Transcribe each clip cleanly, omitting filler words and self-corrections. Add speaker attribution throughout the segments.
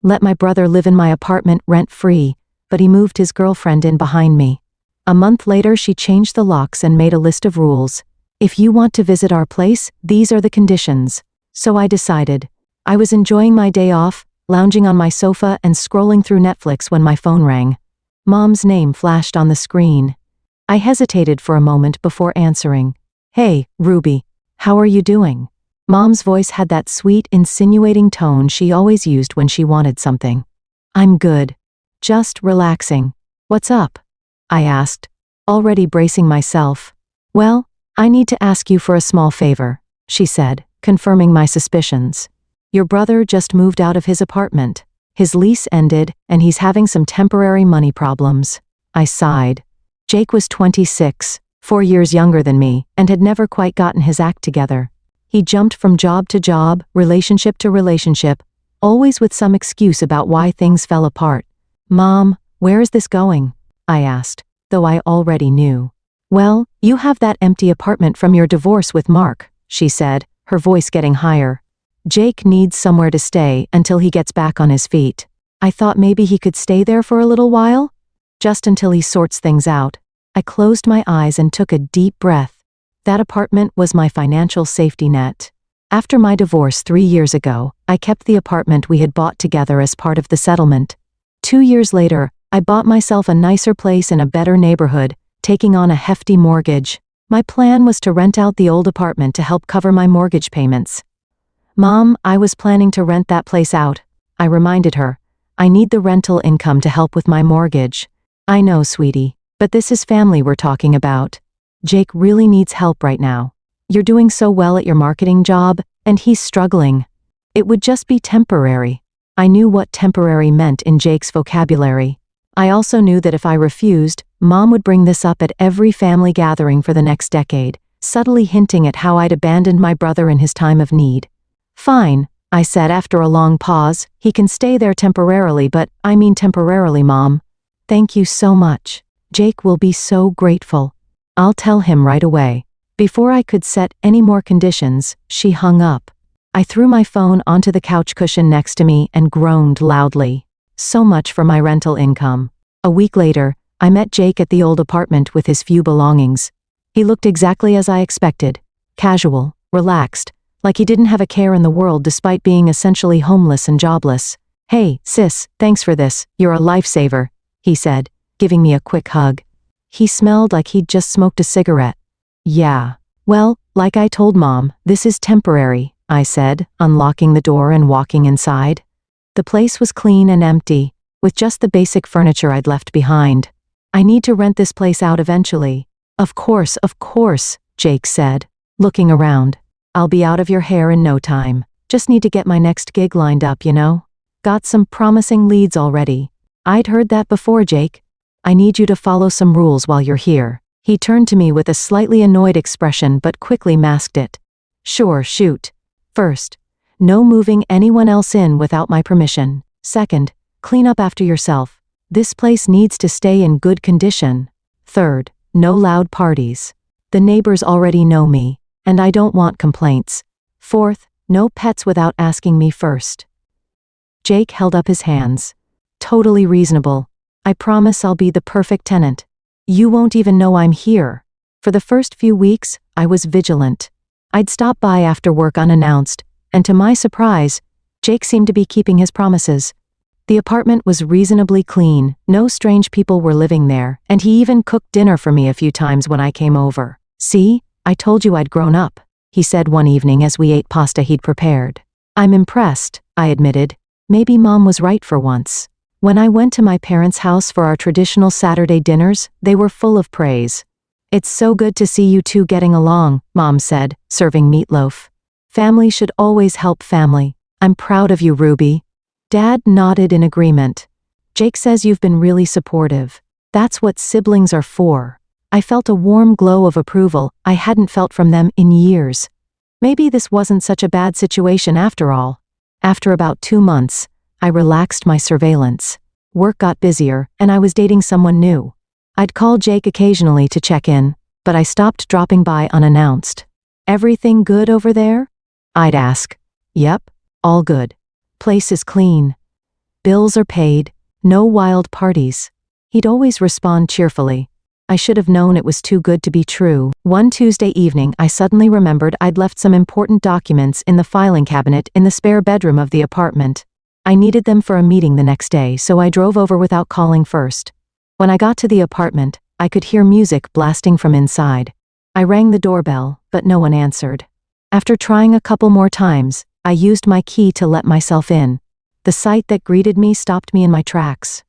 Speaker 1: let my brother live in my apartment rent-free, but he moved his girlfriend in behind me. A month later she changed the locks and made a list of rules. If you want to visit our place, these are the conditions. So I decided. I was enjoying my day off, lounging on my sofa and scrolling through Netflix when my phone rang. Mom's name flashed on the screen. I hesitated for a moment before answering. Hey, Ruby. How are you doing? Mom's voice had that sweet, insinuating tone she always used when she wanted something. I'm good. Just relaxing. What's up? I asked, already bracing myself. Well, I need to ask you for a small favor, she said, confirming my suspicions. Your brother just moved out of his apartment. His lease ended, and he's having some temporary money problems. I sighed. Jake was 26, 4 years younger than me, and had never quite gotten his act together. He jumped from job to job, relationship to relationship, always with some excuse about why things fell apart. Mom, where is this going? I asked, though I already knew. Well, you have that empty apartment from your divorce with Mark, she said, her voice getting higher. Jake needs somewhere to stay until he gets back on his feet. I thought maybe he could stay there for a little while? Just until he sorts things out. I closed my eyes and took a deep breath. That apartment was my financial safety net. After my divorce 3 years ago, I kept the apartment we had bought together as part of the settlement. 2 years later, I bought myself a nicer place in a better neighborhood, taking on a hefty mortgage. My plan was to rent out the old apartment to help cover my mortgage payments. Mom, I was planning to rent that place out. I reminded her. I need the rental income to help with my mortgage. I know, sweetie, but this is family we're talking about. Jake really needs help right now. You're doing so well at your marketing job, and he's struggling. It would just be temporary. I knew what temporary meant in Jake's vocabulary. I also knew that if I refused, Mom would bring this up at every family gathering for the next decade, subtly hinting at how I'd abandoned my brother in his time of need. Fine, I said after a long pause, he can stay there temporarily, but I mean temporarily, Mom. Thank you so much. Jake will be so grateful. I'll tell him right away. Before I could set any more conditions, she hung up. I threw my phone onto the couch cushion next to me and groaned loudly. So much for my rental income. A week later, I met Jake at the old apartment with his few belongings. He looked exactly as I expected. Casual, relaxed, like he didn't have a care in the world despite being essentially homeless and jobless. Hey, sis, thanks for this, you're a lifesaver, he said, giving me a quick hug. He smelled like he'd just smoked a cigarette. Yeah. Well, like I told Mom, this is temporary, I said, unlocking the door and walking inside. The place was clean and empty, with just the basic furniture I'd left behind. I need to rent this place out eventually. Of course, Jake said, looking around. I'll be out of your hair in no time. Just need to get my next gig lined up, you know? Got some promising leads already. I'd heard that before, Jake. I need you to follow some rules while you're here. He turned to me with a slightly annoyed expression but quickly masked it. Sure, shoot. First, no moving anyone else in without my permission. Second, clean up after yourself. This place needs to stay in good condition. Third, no loud parties. The neighbors already know me, and I don't want complaints. Fourth, no pets without asking me first. Jake held up his hands. Totally reasonable. I promise I'll be the perfect tenant. You won't even know I'm here. For the first few weeks, I was vigilant. I'd stop by after work unannounced, and to my surprise, Jake seemed to be keeping his promises. The apartment was reasonably clean, no strange people were living there, and he even cooked dinner for me a few times when I came over. See, I told you I'd grown up, he said one evening as we ate pasta he'd prepared. I'm impressed, I admitted. Maybe Mom was right for once. When I went to my parents' house for our traditional Saturday dinners, they were full of praise. It's so good to see you two getting along, Mom said, serving meatloaf. Family should always help family. I'm proud of you, Ruby. Dad nodded in agreement. Jake says you've been really supportive. That's what siblings are for. I felt a warm glow of approval I hadn't felt from them in years. Maybe this wasn't such a bad situation after all. After about 2 months, I relaxed my surveillance. Work got busier, and I was dating someone new. I'd call Jake occasionally to check in, but I stopped dropping by unannounced. Everything good over there? I'd ask. Yep, all good. Place is clean. Bills are paid. No wild parties. He'd always respond cheerfully. I should have known it was too good to be true. One Tuesday evening, I suddenly remembered I'd left some important documents in the filing cabinet in the spare bedroom of the apartment. I needed them for a meeting the next day, so I drove over without calling first. When I got to the apartment, I could hear music blasting from inside. I rang the doorbell, but no one answered. After trying a couple more times, I used my key to let myself in. The sight that greeted me stopped me in my tracks.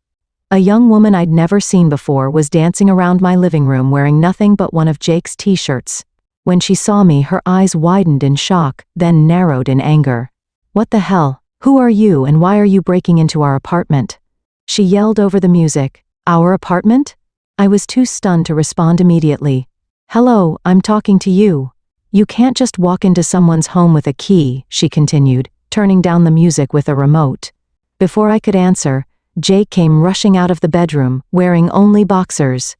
Speaker 1: A young woman I'd never seen before was dancing around my living room wearing nothing but one of Jake's t-shirts. When she saw me, her eyes widened in shock, then narrowed in anger. "What the hell? Who are you and why are you breaking into our apartment?" She yelled over the music. "Our apartment?" I was too stunned to respond immediately. "Hello, I'm talking to you. You can't just walk into someone's home with a key," she continued, turning down the music with a remote. Before I could answer, Jake came rushing out of the bedroom, wearing only boxers.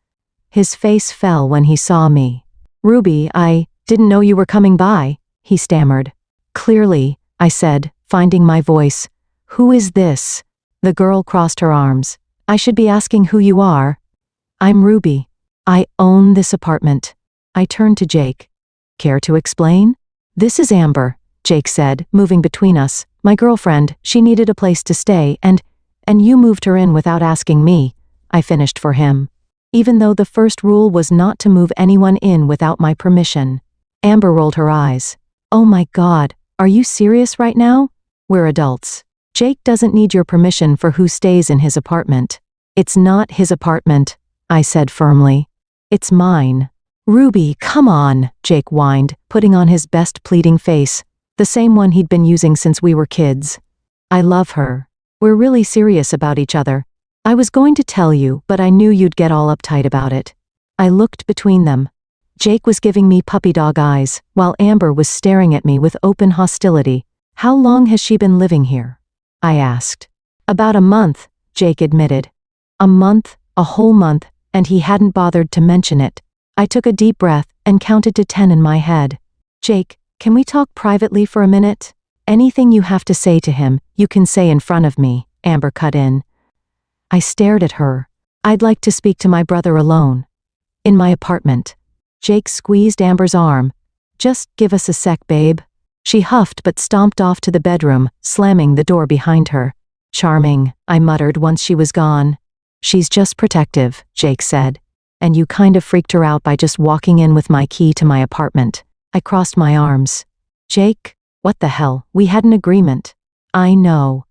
Speaker 1: His face fell when he saw me. "Ruby, I didn't know you were coming by," he stammered. "Clearly," I said, finding my voice. "Who is this?" The girl crossed her arms. "I should be asking who you are." "I'm Ruby. I own this apartment." I turned to Jake. "Care to explain?" "This is Amber," Jake said, moving between us. "My girlfriend, she needed a place to stay, and you moved her in without asking me," I finished for him. Even though the first rule was not to move anyone in without my permission. Amber rolled her eyes. "Oh my God, are you serious right now? We're adults. Jake doesn't need your permission for who stays in his apartment." "It's not his apartment," I said firmly. "It's mine." "Ruby, come on," Jake whined, putting on his best pleading face, the same one he'd been using since we were kids. "I love her. We're really serious about each other. I was going to tell you, but I knew you'd get all uptight about it." I looked between them. Jake was giving me puppy dog eyes, while Amber was staring at me with open hostility. "How long has she been living here?" I asked. "About a month," Jake admitted. A month, a whole month, and he hadn't bothered to mention it. I took a deep breath and counted to 10 in my head. "Jake, can we talk privately for a minute? Anything you have to say to him, you can say in front of me," Amber cut in. I stared at her. "I'd like to speak to my brother alone. In my apartment." Jake squeezed Amber's arm. "Just give us a sec, babe." She huffed but stomped off to the bedroom, slamming the door behind her. "Charming," I muttered once she was gone. "She's just protective," Jake said. "And you kind of freaked her out by just walking in with my key to my apartment." I crossed my arms. "Jake? What the hell? We had an agreement." I know.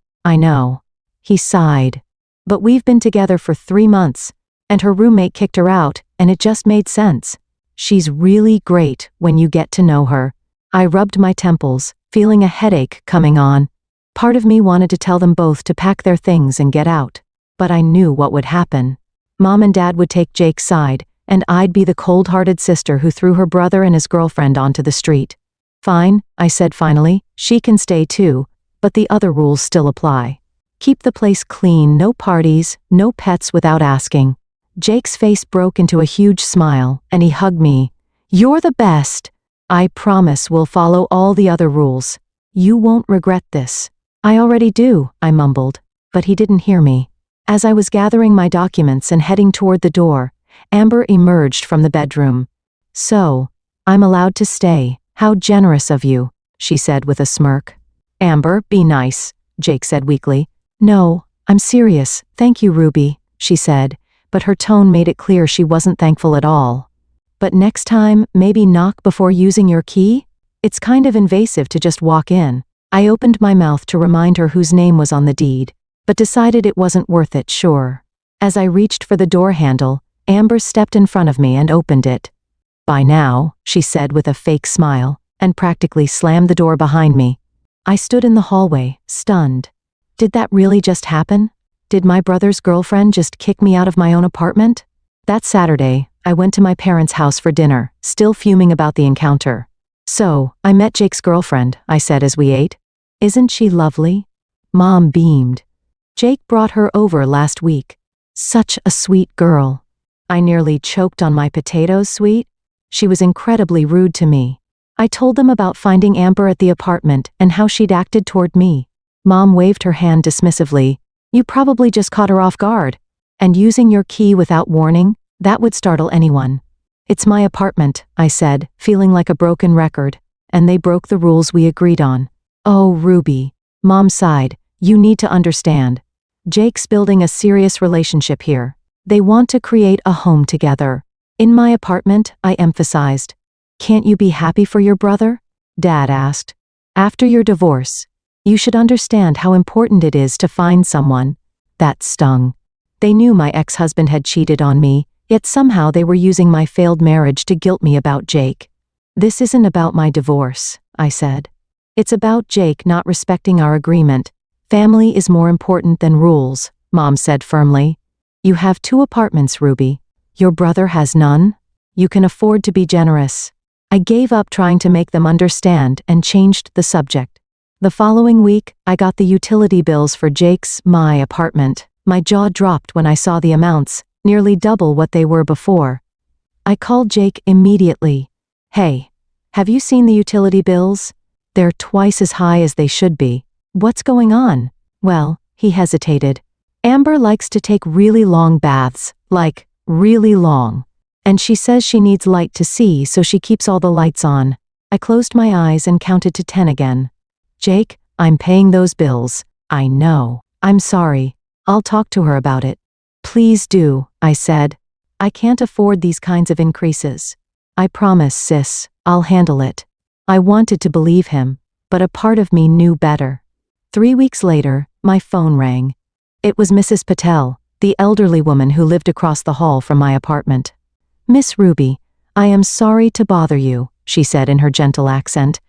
Speaker 1: He sighed. "But we've been together for 3 months, and her roommate kicked her out, and it just made sense. She's really great when you get to know her." I rubbed my temples, feeling a headache coming on. Part of me wanted to tell them both to pack their things and get out. But I knew what would happen. Mom and Dad would take Jake's side, and I'd be the cold-hearted sister who threw her brother and his girlfriend onto the street. "Fine," I said finally, "she can stay too, but the other rules still apply. Keep the place clean, no parties, no pets without asking." Jake's face broke into a huge smile, and he hugged me. "You're the best. I promise we'll follow all the other rules. You won't regret this." "I already do," I mumbled, but he didn't hear me. As I was gathering my documents and heading toward the door, Amber emerged from the bedroom. "So, I'm allowed to stay. How generous of you," she said with a smirk. "Amber, be nice," Jake said weakly. "No, I'm serious, thank you, Ruby," she said, but her tone made it clear she wasn't thankful at all. "But next time, maybe knock before using your key? It's kind of invasive to just walk in." I opened my mouth to remind her whose name was on the deed, but decided it wasn't worth it, sure. As I reached for the door handle, Amber stepped in front of me and opened it. "By now," she said with a fake smile, and practically slammed the door behind me. I stood in the hallway, stunned. Did that really just happen? Did my brother's girlfriend just kick me out of my own apartment? That Saturday, I went to my parents' house for dinner, still fuming about the encounter. "So, I met Jake's girlfriend," I said as we ate. "Isn't she lovely?" Mom beamed. "Jake brought her over last week. Such a sweet girl." I nearly choked on my potatoes, sweet. She was incredibly rude to me. I told them about finding Amber at the apartment and how she'd acted toward me. Mom waved her hand dismissively. You probably just caught her off guard. And using your key without warning, that would startle anyone. It's my apartment, I said, feeling like a broken record, and they broke the rules we agreed on. Oh, Ruby. Mom sighed. You need to understand. Jake's building a serious relationship here. They want to create a home together. In my apartment, I emphasized. Can't you be happy for your brother? Dad asked. After your divorce, you should understand how important it is to find someone. That stung. They knew my ex-husband had cheated on me, yet somehow they were using my failed marriage to guilt me about Jake. This isn't about my divorce, I said. It's about Jake not respecting our agreement. Family is more important than rules, Mom said firmly. You have 2 apartments, Ruby. Your brother has none? You can afford to be generous. I gave up trying to make them understand and changed the subject. The following week, I got the utility bills for my apartment. My jaw dropped when I saw the amounts, nearly double what they were before. I called Jake immediately. Hey, have you seen the utility bills? They're twice as high as they should be. What's going on? Well, he hesitated. Amber likes to take really long baths, like, really long. And she says she needs light to see, so she keeps all the lights on. I closed my eyes and counted to 10 again. Jake, I'm paying those bills. I know. I'm sorry. I'll talk to her about it. Please do, I said. I can't afford these kinds of increases. I promise, sis, I'll handle it. I wanted to believe him, but a part of me knew better. 3 weeks later, my phone rang. It was Mrs. Patel, the elderly woman who lived across the hall from my apartment. Miss Ruby, I am sorry to bother you, she said in her gentle accent,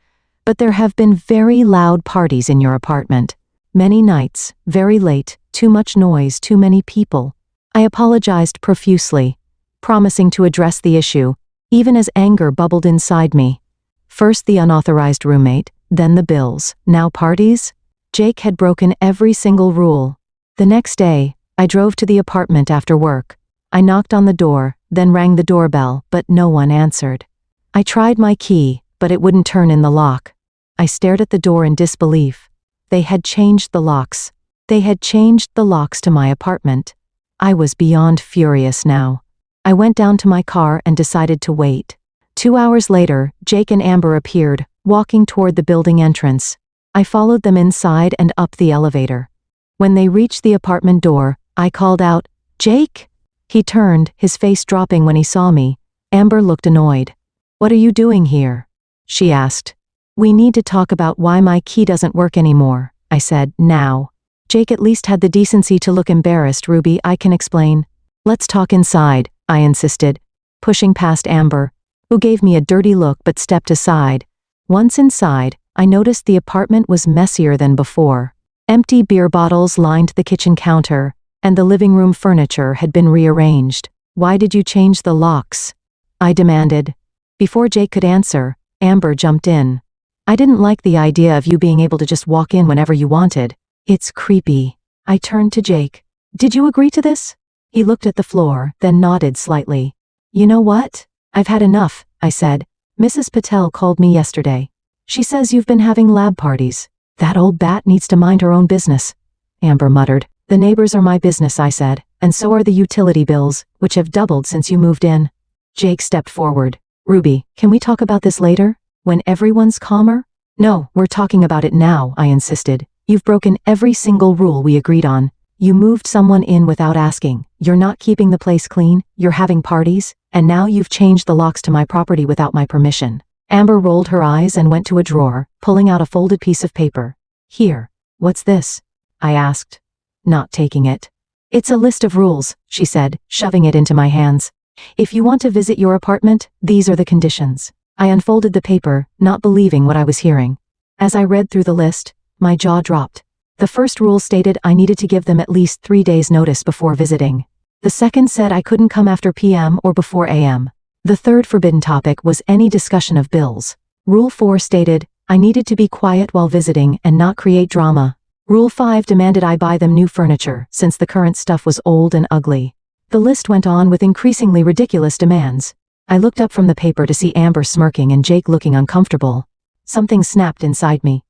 Speaker 1: but there have been very loud parties in your apartment. Many nights, very late, too much noise, too many people. I apologized profusely, promising to address the issue, even as anger bubbled inside me. First the unauthorized roommate, then the bills, now parties? Jake had broken every single rule. The next day, I drove to the apartment after work. I knocked on the door, then rang the doorbell, but no one answered. I tried my key, but it wouldn't turn in the lock. I stared at the door in disbelief. They had changed the locks. They had changed the locks to my apartment. I was beyond furious now. I went down to my car and decided to wait. 2 hours later, Jake and Amber appeared, walking toward the building entrance. I followed them inside and up the elevator. When they reached the apartment door, I called out, "Jake?" He turned, his face dropping when he saw me. Amber looked annoyed. "What are you doing here?" she asked. "We need to talk about why my key doesn't work anymore," I said, now. Jake at least had the decency to look embarrassed. "Ruby, I can explain." "Let's talk inside," I insisted, pushing past Amber, who gave me a dirty look but stepped aside. Once inside, I noticed the apartment was messier than before. Empty beer bottles lined the kitchen counter, and the living room furniture had been rearranged. "Why did you change the locks?" I demanded. Before Jake could answer, Amber jumped in. "I didn't like the idea of you being able to just walk in whenever you wanted. It's creepy." I turned to Jake. "Did you agree to this?" He looked at the floor, then nodded slightly. "You know what? I've had enough," I said. "Mrs. Patel called me yesterday. She says you've been having lab parties. That old bat needs to mind her own business." Amber muttered. "The neighbors are my business," I said, "and so are the utility bills, which have doubled since you moved in." Jake stepped forward. "Ruby, can we talk about this later? When everyone's calmer?" "No, we're talking about it now," I insisted. "You've broken every single rule we agreed on. You moved someone in without asking. You're not keeping the place clean, you're having parties, and now you've changed the locks to my property without my permission." Amber rolled her eyes and went to a drawer, pulling out a folded piece of paper. "Here, what's this?" I asked, not taking it. "It's a list of rules," she said, shoving it into my hands. "If you want to visit your apartment, these are the conditions." I unfolded the paper, not believing what I was hearing. As I read through the list, my jaw dropped. The first rule stated I needed to give them at least 3 days' notice before visiting. The second said I couldn't come after PM or before AM. The third forbidden topic was any discussion of bills. Rule 4 stated I needed to be quiet while visiting and not create drama. Rule 5 demanded I buy them new furniture, since the current stuff was old and ugly. The list went on with increasingly ridiculous demands. I looked up from the paper to see Amber smirking and Jake looking uncomfortable. Something snapped inside me.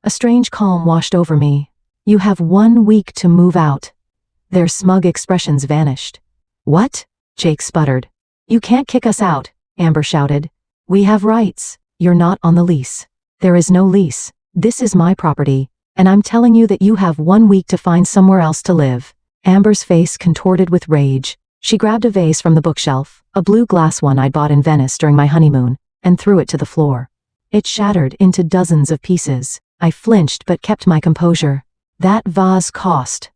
Speaker 1: A strange calm washed over me. You have 1 week to move out." Their smug expressions vanished. "What?" Jake sputtered. "You can't kick us out," Amber shouted. "We have rights. You're not on the lease." "There is no lease. This is my property, and I'm telling you that you have 1 week to find somewhere else to live." Amber's face contorted with rage. She grabbed a vase from the bookshelf, a blue glass one I'd bought in Venice during my honeymoon, and threw it to the floor. It shattered into dozens of pieces. I flinched but kept my composure. "That vase cost.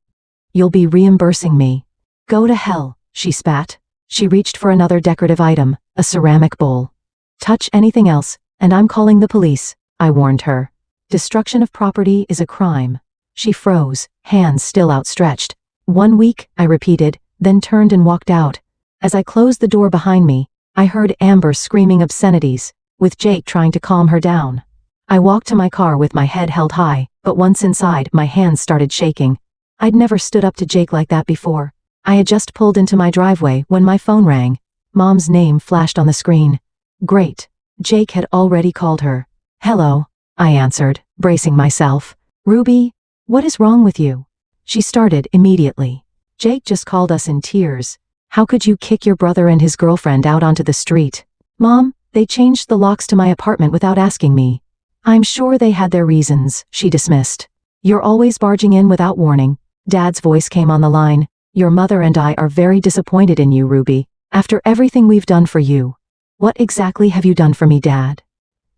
Speaker 1: You'll be reimbursing me." "Go to hell," she spat. She reached for another decorative item, a ceramic bowl. "Touch anything else, and I'm calling the police," I warned her. "Destruction of property is a crime." She froze, hands still outstretched. "1 week," I repeated, then turned and walked out. As I closed the door behind me, I heard Amber screaming obscenities, with Jake trying to calm her down. I walked to my car with my head held high, but once inside, my hands started shaking. I'd never stood up to Jake like that before. I had just pulled into my driveway when my phone rang. Mom's name flashed on the screen. Great. Jake had already called her. "Hello," I answered, bracing myself. "Ruby, what is wrong with you?" She started immediately. "Jake just called us in tears. How could you kick your brother and his girlfriend out onto the street?" "Mom, they changed the locks to my apartment without asking me." "I'm sure they had their reasons," she dismissed. "You're always barging in without warning." Dad's voice came on the line. "Your mother and I are very disappointed in you, Ruby, after everything we've done for you." "What exactly have you done for me, Dad?"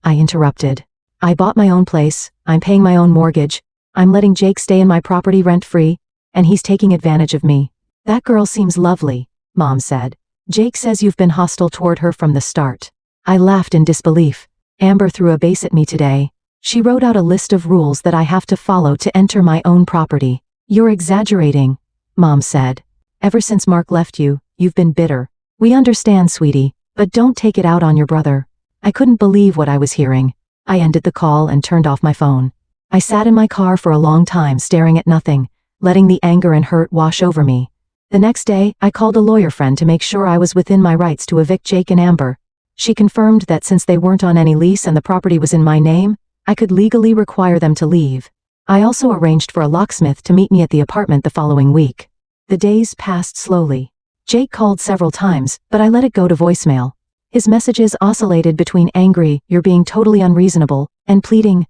Speaker 1: I interrupted. "I bought my own place, I'm paying my own mortgage, I'm letting Jake stay in my property rent-free, and he's taking advantage of me." "That girl seems lovely," Mom said. "Jake says you've been hostile toward her from the start." I laughed in disbelief. "Amber threw a base at me today. She wrote out a list of rules that I have to follow to enter my own property." "You're exaggerating," Mom said. "Ever since Mark left you, you've been bitter." "We understand, sweetie, but don't take it out on your brother." I couldn't believe what I was hearing. I ended the call and turned off my phone. I sat in my car for a long time staring at nothing, letting the anger and hurt wash over me. The next day, I called a lawyer friend to make sure I was within my rights to evict Jake and Amber. She confirmed that since they weren't on any lease and the property was in my name, I could legally require them to leave. I also arranged for a locksmith to meet me at the apartment the following week. The days passed slowly. Jake called several times, but I let it go to voicemail. His messages oscillated between angry, "You're being totally unreasonable," and pleading,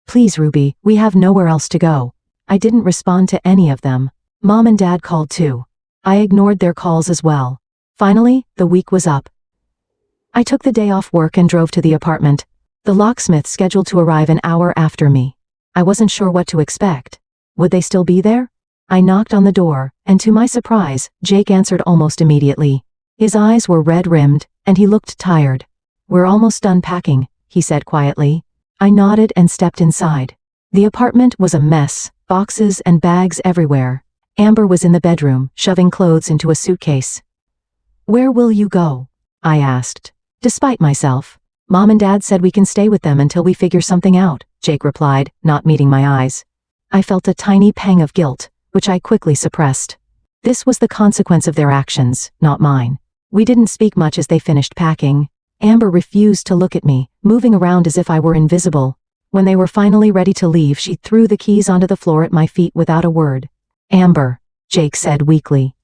Speaker 1: "Please, Ruby, we have nowhere else to go." I didn't respond to any of them. Mom and Dad called too. I ignored their calls as well. Finally, the week was up. I took the day off work and drove to the apartment. The locksmith scheduled to arrive an hour after me. I wasn't sure what to expect. Would they still be there? I knocked on the door, and to my surprise, Jake answered almost immediately. His eyes were red-rimmed, and he looked tired. "We're almost done packing," he said quietly. I nodded and stepped inside. The apartment was a mess, boxes and bags everywhere. Amber was in the bedroom, shoving clothes into a suitcase. "Where will you go?" I asked. Despite myself, "Mom and Dad said we can stay with them until we figure something out," Jake replied, not meeting my eyes. I felt a tiny pang of guilt, which I quickly suppressed. This was the consequence of their actions, not mine. We didn't speak much as they finished packing. Amber refused to look at me, moving around as if I were invisible. When they were finally ready to leave, she threw the keys onto the floor at my feet without a word. "Amber," Jake said weakly.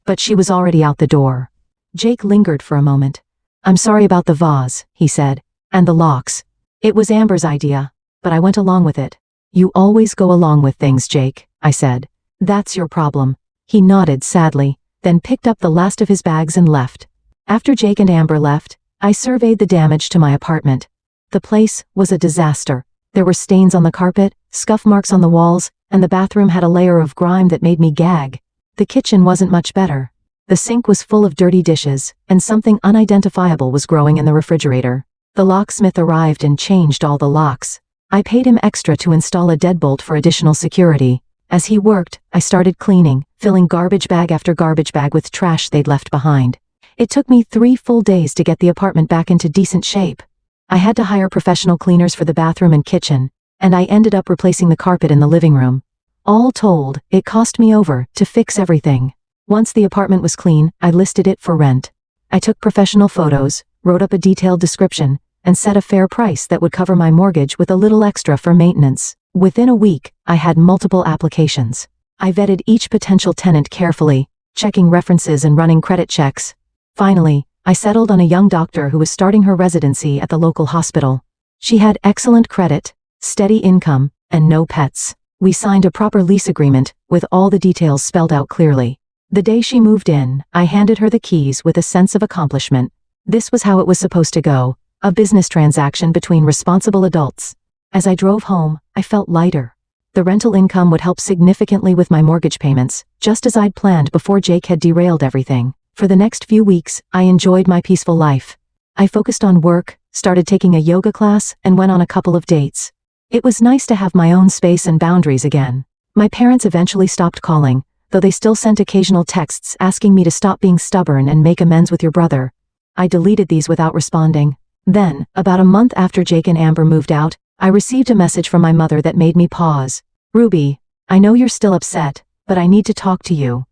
Speaker 1: But she was already out the door. Jake lingered for a moment. "I'm sorry about the vase," he said, "and the locks. It was Amber's idea, but I went along with it." "You always go along with things, Jake," I said. "That's your problem." He nodded sadly, then picked up the last of his bags and left. After Jake and Amber left, I surveyed the damage to my apartment. The place was a disaster. There were stains on the carpet, scuff marks on the walls, and the bathroom had a layer of grime that made me gag. The kitchen wasn't much better. The sink was full of dirty dishes, and something unidentifiable was growing in the refrigerator. The locksmith arrived and changed all the locks. I paid him extra to install a deadbolt for additional security. As he worked, I started cleaning, filling garbage bag after garbage bag with trash they'd left behind. It took me 3 full days to get the apartment back into decent shape. I had to hire professional cleaners for the bathroom and kitchen, and I ended up replacing the carpet in the living room. All told, it cost me over to fix everything. Once the apartment was clean, I listed it for rent. I took professional photos, wrote up a detailed description, and set a fair price that would cover my mortgage with a little extra for maintenance. Within a week, I had multiple applications. I vetted each potential tenant carefully, checking references and running credit checks. Finally, I settled on a young doctor who was starting her residency at the local hospital. She had excellent credit, steady income, and no pets. We signed a proper lease agreement, with all the details spelled out clearly. The day she moved in, I handed her the keys with a sense of accomplishment. This was how it was supposed to go, a business transaction between responsible adults. As I drove home, I felt lighter. The rental income would help significantly with my mortgage payments, just as I'd planned before Jake had derailed everything. For the next few weeks, I enjoyed my peaceful life. I focused on work, started taking a yoga class, and went on a couple of dates. It was nice to have my own space and boundaries again. My parents eventually stopped calling, though they still sent occasional texts asking me to stop being stubborn and make amends with your brother. I deleted these without responding. Then, about a month after Jake and Amber moved out, I received a message from my mother that made me pause. "Ruby, I know you're still upset, but I need to talk to you.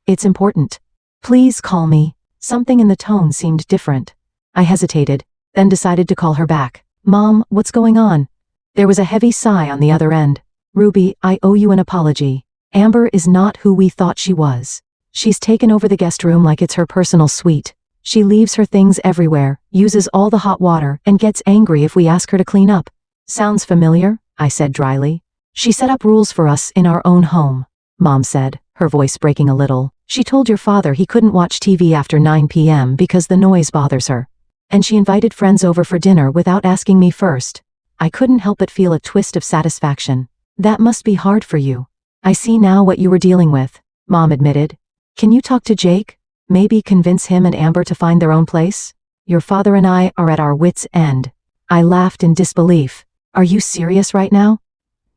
Speaker 1: It's important. Please call me." Something in the tone seemed different. I hesitated, then decided to call her back. "Mom, what's going on?" There was a heavy sigh on the other end. "Ruby, I owe you an apology. Amber is not who we thought she was. She's taken over the guest room like it's her personal suite. She leaves her things everywhere, uses all the hot water, and gets angry if we ask her to clean up." "Sounds familiar," I said dryly. "She set up rules for us in our own home," Mom said, her voice breaking a little. "She told your father he couldn't watch TV after 9 p.m. because the noise bothers her. And she invited friends over for dinner without asking me first." I couldn't help but feel a twist of satisfaction. "That must be hard for you." "I see now what you were dealing with," Mom admitted. "Can you talk to Jake? Maybe convince him and Amber to find their own place? Your father and I are at our wits' end." I laughed in disbelief. "Are you serious right now?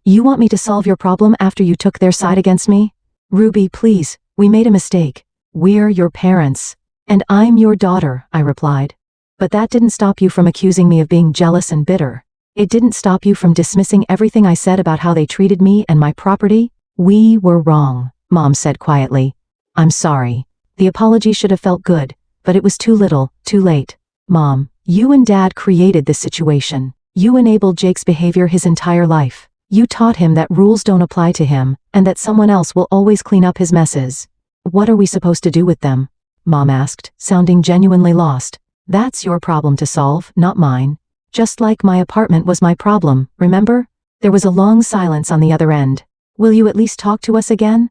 Speaker 1: You want me to solve your problem after you took their side against me?" "Ruby, please, we made a mistake. We're your parents. And I'm your daughter," I replied. "But that didn't stop you from accusing me of being jealous and bitter. It didn't stop you from dismissing everything I said about how they treated me and my property." "We were wrong," Mom said quietly. "I'm sorry. The apology should have felt good, but it was too little, too late. Mom, you and Dad created this situation. You enabled Jake's behavior his entire life. You taught him that rules don't apply to him, and that someone else will always clean up his messes. What are we supposed to do with them?" Mom asked, sounding genuinely lost. "That's your problem to solve, not mine. Just like my apartment was my problem, remember?" There was a long silence on the other end. "Will you at least talk to us again?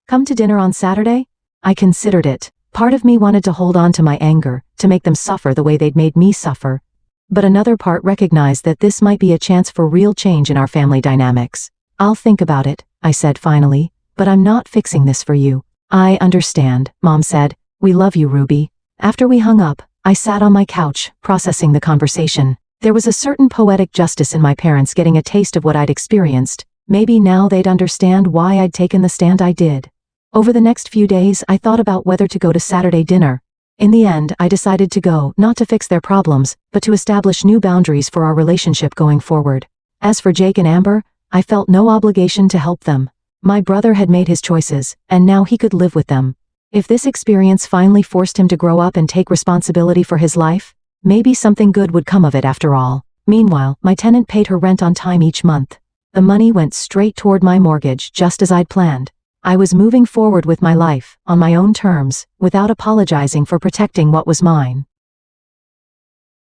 Speaker 1: Come to dinner on Saturday?" I considered it. Part of me wanted to hold on to my anger, to make them suffer the way they'd made me suffer. But another part recognized that this might be a chance for real change in our family dynamics. "I'll think about it," I said finally, "but I'm not fixing this for you." "I understand," Mom said. "We love you, Ruby." After we hung up, I sat on my couch, processing the conversation. There was a certain poetic justice in my parents getting a taste of what I'd experienced. Maybe now they'd understand why I'd taken the stand I did. Over the next few days, I thought about whether to go to Saturday dinner. In the end, I decided to go, not to fix their problems, but to establish new boundaries for our relationship going forward. As for Jake and Amber, I felt no obligation to help them. My brother had made his choices, and now he could live with them. If this experience finally forced him to grow up and take responsibility for his life, maybe something good would come of it after all. Meanwhile, my tenant paid her rent on time each month. The money went straight toward my mortgage, just as I'd planned. I was moving forward with my life, on my own terms, without apologizing for protecting what was mine.